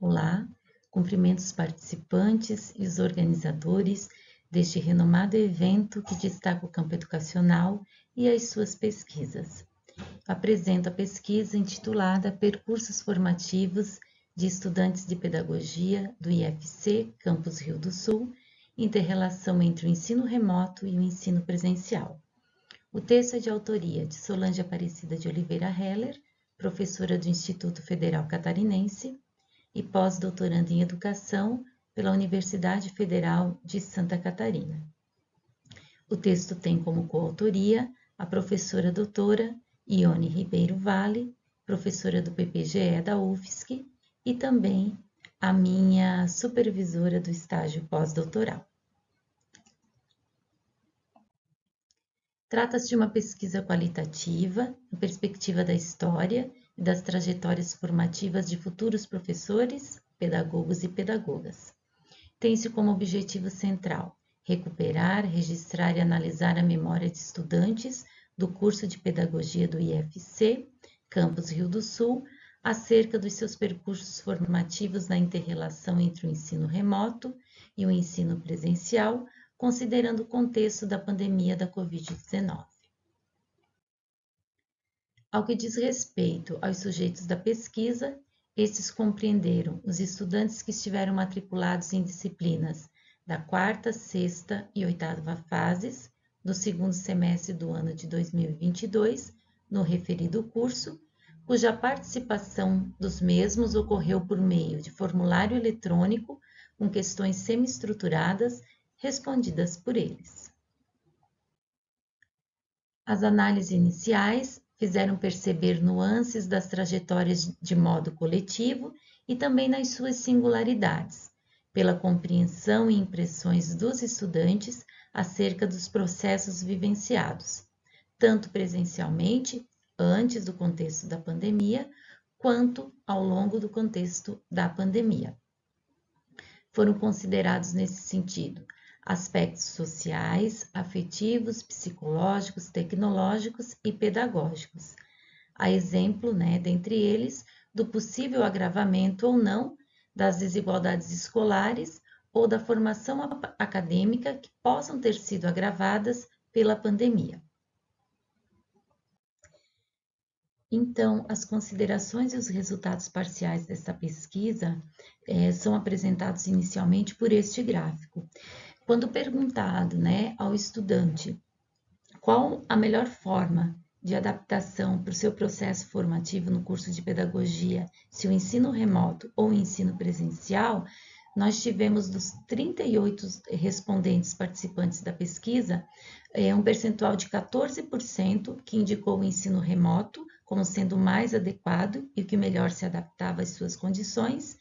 Olá, cumprimento os participantes e os organizadores deste renomado evento que destaca o campo educacional e as suas pesquisas. Apresento a pesquisa intitulada Percursos Formativos de Estudantes de Pedagogia do IFC Campus Rio do Sul, interrelação entre o ensino remoto e o ensino presencial. O texto é de autoria de Solange Aparecida de Oliveira Heller, professora do Instituto Federal Catarinense, e pós-doutoranda em Educação pela Universidade Federal de Santa Catarina. O texto tem como coautoria a professora doutora Ione Ribeiro Vale, professora do PPGE da UFSC, e também a minha supervisora do estágio pós-doutoral. Trata-se de uma pesquisa qualitativa, na perspectiva da história e das trajetórias formativas de futuros professores, pedagogos e pedagogas. Tem-se como objetivo central recuperar, registrar e analisar a memória de estudantes do curso de Pedagogia do IFC, Campus Rio do Sul, acerca dos seus percursos formativos na inter-relação entre o ensino remoto e o ensino presencial, considerando o contexto da pandemia da Covid-19. Ao que diz respeito aos sujeitos da pesquisa, estes compreenderam os estudantes que estiveram matriculados em disciplinas da quarta, sexta e oitava fases do segundo semestre do ano de 2022, no referido curso, cuja participação dos mesmos ocorreu por meio de formulário eletrônico com questões semi-estruturadas respondidas por eles. As análises iniciais fizeram perceber nuances das trajetórias de modo coletivo e também nas suas singularidades, pela compreensão e impressões dos estudantes acerca dos processos vivenciados, tanto presencialmente, antes do contexto da pandemia, quanto ao longo do contexto da pandemia. Foram considerados nesse sentido aspectos sociais, afetivos, psicológicos, tecnológicos e pedagógicos. A exemplo, dentre eles, do possível agravamento ou não das desigualdades escolares ou da formação acadêmica que possam ter sido agravadas pela pandemia. Então, as considerações e os resultados parciais dessa pesquisa são apresentados inicialmente por este gráfico. Quando perguntado, ao estudante qual a melhor forma de adaptação para o seu processo formativo no curso de pedagogia, se o ensino remoto ou o ensino presencial, nós tivemos dos 38 respondentes participantes da pesquisa, um percentual de 14% que indicou o ensino remoto como sendo mais adequado e o que melhor se adaptava às suas condições,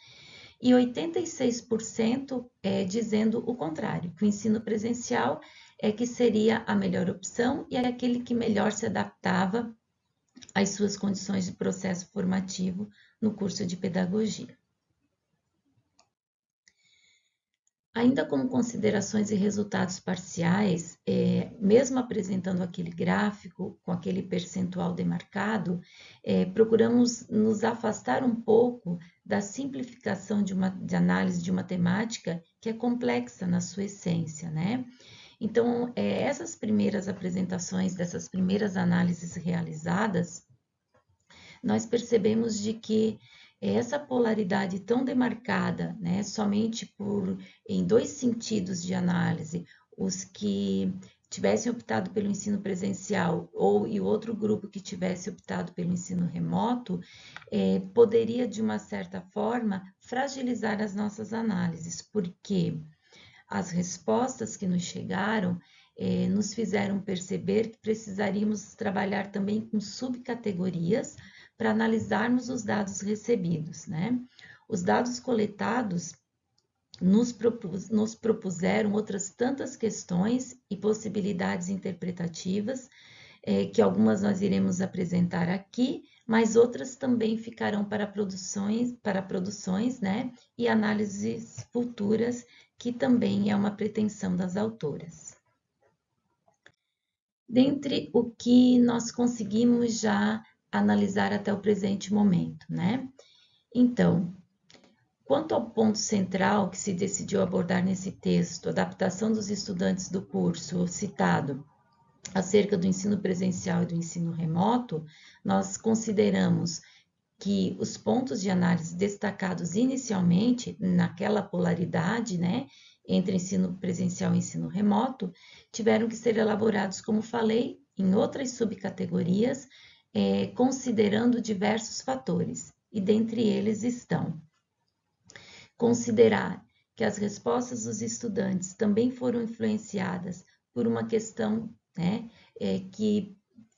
e 86% dizendo o contrário, que o ensino presencial é que seria a melhor opção e é aquele que melhor se adaptava às suas condições de processo formativo no curso de pedagogia. Ainda como considerações e resultados parciais, mesmo apresentando aquele gráfico com aquele percentual demarcado, procuramos nos afastar um pouco da simplificação de análise de uma temática que é complexa na sua essência, Então, essas primeiras apresentações, dessas primeiras análises realizadas, nós percebemos de que essa polaridade tão demarcada, somente em dois sentidos de análise, os que tivessem optado pelo ensino presencial e o outro grupo que tivesse optado pelo ensino remoto, poderia, de uma certa forma, fragilizar as nossas análises, porque as respostas que nos chegaram nos fizeram perceber que precisaríamos trabalhar também com subcategorias para analisarmos os dados recebidos, Os dados coletados nos propuseram outras tantas questões e possibilidades interpretativas, que algumas nós iremos apresentar aqui, mas outras também ficarão para produções, e análises futuras, que também é uma pretensão das autoras. Dentre o que nós conseguimos já analisar até o presente momento, Então, Quanto ao ponto central que se decidiu abordar nesse texto, adaptação dos estudantes do curso citado acerca do ensino presencial e do ensino remoto, nós consideramos que os pontos de análise destacados inicialmente naquela polaridade, né, entre ensino presencial e ensino remoto, tiveram que ser elaborados, como falei, em outras subcategorias, considerando diversos fatores, e dentre eles estão considerar que as respostas dos estudantes também foram influenciadas por uma questão, né, que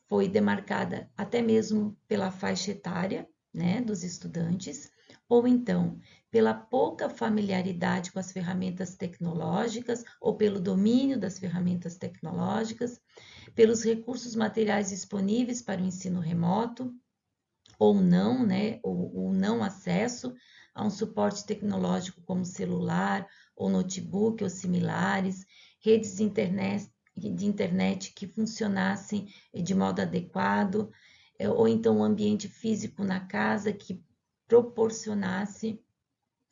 foi demarcada até mesmo pela faixa etária, né, dos estudantes, ou então pela pouca familiaridade com as ferramentas tecnológicas ou pelo domínio das ferramentas tecnológicas, pelos recursos materiais disponíveis para o ensino remoto, ou não, né, ou não acesso a um suporte tecnológico como celular ou notebook ou similares, redes de internet que funcionassem de modo adequado, ou então um ambiente físico na casa que proporcionasse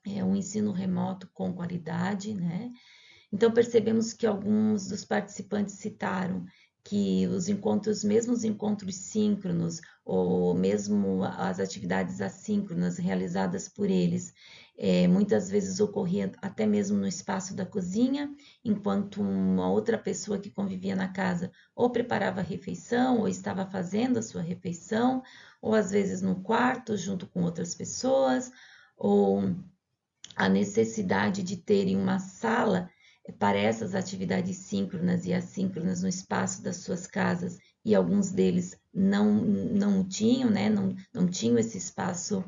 um ensino remoto com qualidade, né? Então, percebemos que alguns dos participantes citaram que os encontros, mesmo os encontros síncronos, ou mesmo as atividades assíncronas realizadas por eles, muitas vezes ocorria até mesmo no espaço da cozinha, enquanto uma outra pessoa que convivia na casa ou preparava a refeição, ou estava fazendo a sua refeição, ou às vezes no quarto junto com outras pessoas, ou a necessidade de terem uma sala para essas atividades síncronas e assíncronas no espaço das suas casas, e alguns deles não tinham, né? Não tinham esse espaço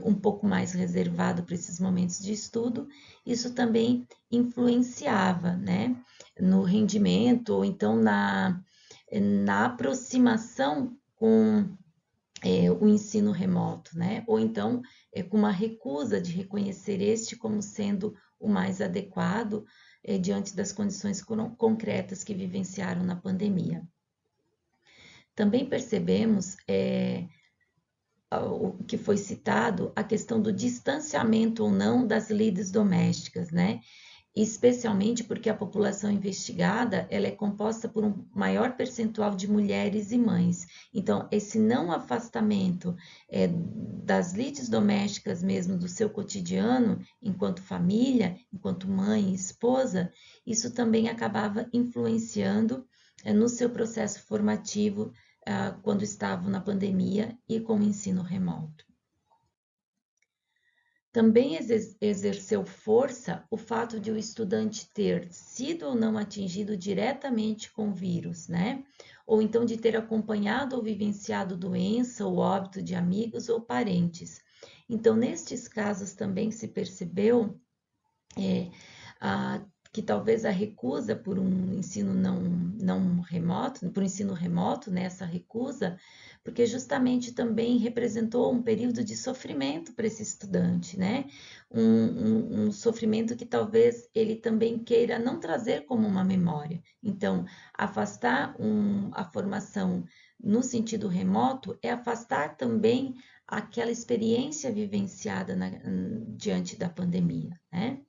um pouco mais reservado para esses momentos de estudo. Isso também influenciava, né, no rendimento, ou então na aproximação com o ensino remoto, né? Ou então com uma recusa de reconhecer este como sendo o mais adequado diante das condições concretas que vivenciaram na pandemia. Também percebemos o que foi citado, a questão do distanciamento ou não das lides domésticas, né? Especialmente porque a população investigada ela é composta por um maior percentual de mulheres e mães. Então, esse não afastamento das lides domésticas mesmo do seu cotidiano, enquanto família, enquanto mãe e esposa, isso também acabava influenciando no seu processo formativo quando estavam na pandemia e com o ensino remoto. Também exerceu força o fato de o estudante ter sido ou não atingido diretamente com o vírus, né? Ou então de ter acompanhado ou vivenciado doença ou óbito de amigos ou parentes. Então, nestes casos também se percebeu que talvez a recusa por um ensino não remoto, por um ensino remoto, né, essa recusa, porque justamente também representou um período de sofrimento para esse estudante, né? Um sofrimento que talvez ele também queira não trazer como uma memória. Então, afastar a formação no sentido remoto é afastar também aquela experiência vivenciada diante da pandemia, né?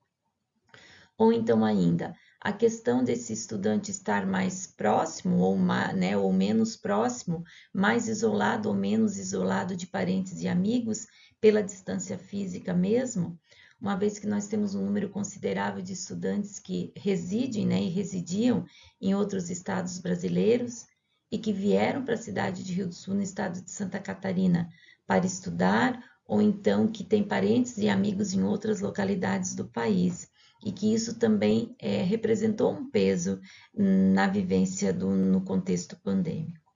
Ou então ainda, a questão desse estudante estar mais próximo ou menos próximo, mais isolado ou menos isolado de parentes e amigos, pela distância física mesmo, uma vez que nós temos um número considerável de estudantes que residem, né, e residiam em outros estados brasileiros e que vieram para a cidade de Rio do Sul, no estado de Santa Catarina, para estudar, ou então que têm parentes e amigos em outras localidades do país, e que isso também representou um peso na vivência no contexto pandêmico.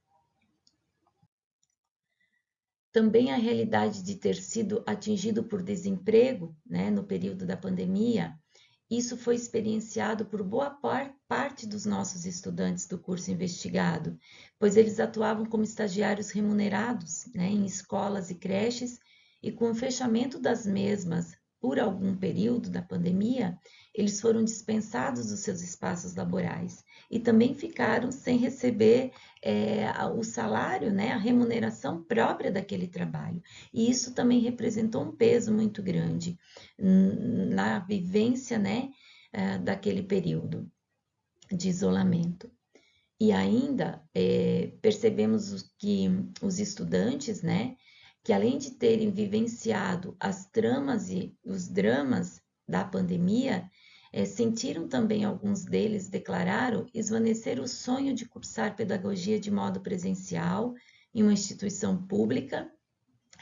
Também a realidade de ter sido atingido por desemprego, né, no período da pandemia, isso foi experienciado por boa parte dos nossos estudantes do curso investigado, pois eles atuavam como estagiários remunerados, né, em escolas e creches, e com o fechamento das mesmas por algum período da pandemia, eles foram dispensados dos seus espaços laborais e também ficaram sem receber o salário, né, a remuneração própria daquele trabalho. E isso também representou um peso muito grande na vivência, né, daquele período de isolamento. E ainda percebemos que os estudantes, né, que além de terem vivenciado as tramas e os dramas da pandemia, sentiram também, alguns deles declararam, esvanecer o sonho de cursar pedagogia de modo presencial em uma instituição pública,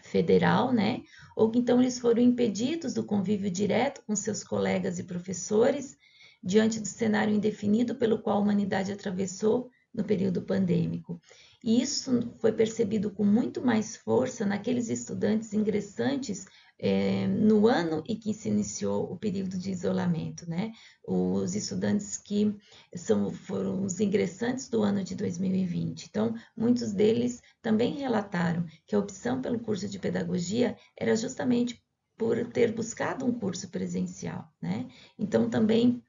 federal, né? Ou que então eles foram impedidos do convívio direto com seus colegas e professores, diante do cenário indefinido pelo qual a humanidade atravessou no período pandêmico. E isso foi percebido com muito mais força naqueles estudantes ingressantes no ano em que se iniciou o período de isolamento, né? Os estudantes que foram os ingressantes do ano de 2020. Então, muitos deles também relataram que a opção pelo curso de pedagogia era justamente por ter buscado um curso presencial, né? Então, também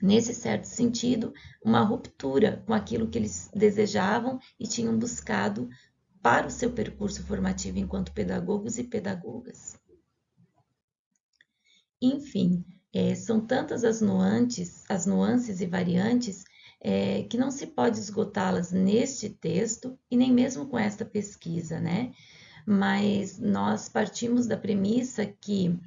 nesse certo sentido, uma ruptura com aquilo que eles desejavam e tinham buscado para o seu percurso formativo enquanto pedagogos e pedagogas. Enfim, são tantas as nuances e variantes que não se pode esgotá-las neste texto e nem mesmo com esta pesquisa, né? Mas nós partimos da premissa que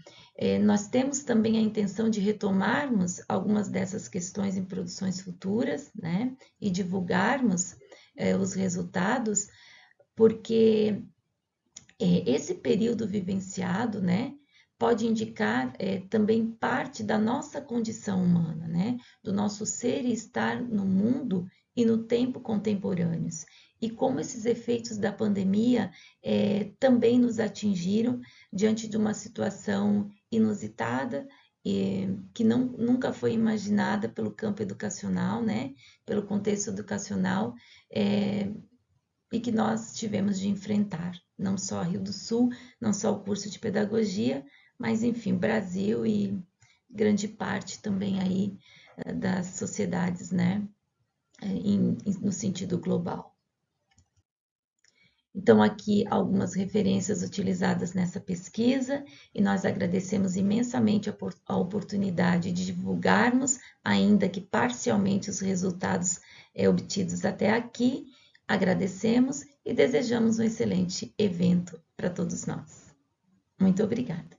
nós temos também a intenção de retomarmos algumas dessas questões em produções futuras, né? E divulgarmos os resultados, porque esse período vivenciado, né? Pode indicar também parte da nossa condição humana, né? Do nosso ser e estar no mundo e no tempo contemporâneos. E como esses efeitos da pandemia também nos atingiram diante de uma situação inusitada que nunca foi imaginada pelo campo educacional, né? Pelo contexto educacional, e que nós tivemos de enfrentar, não só Rio do Sul, não só o curso de pedagogia, mas enfim, Brasil e grande parte também aí das sociedades, né, no sentido global. Então, aqui algumas referências utilizadas nessa pesquisa, e nós agradecemos imensamente a oportunidade de divulgarmos, ainda que parcialmente, os resultados obtidos até aqui. Agradecemos e desejamos um excelente evento para todos nós. Muito obrigada.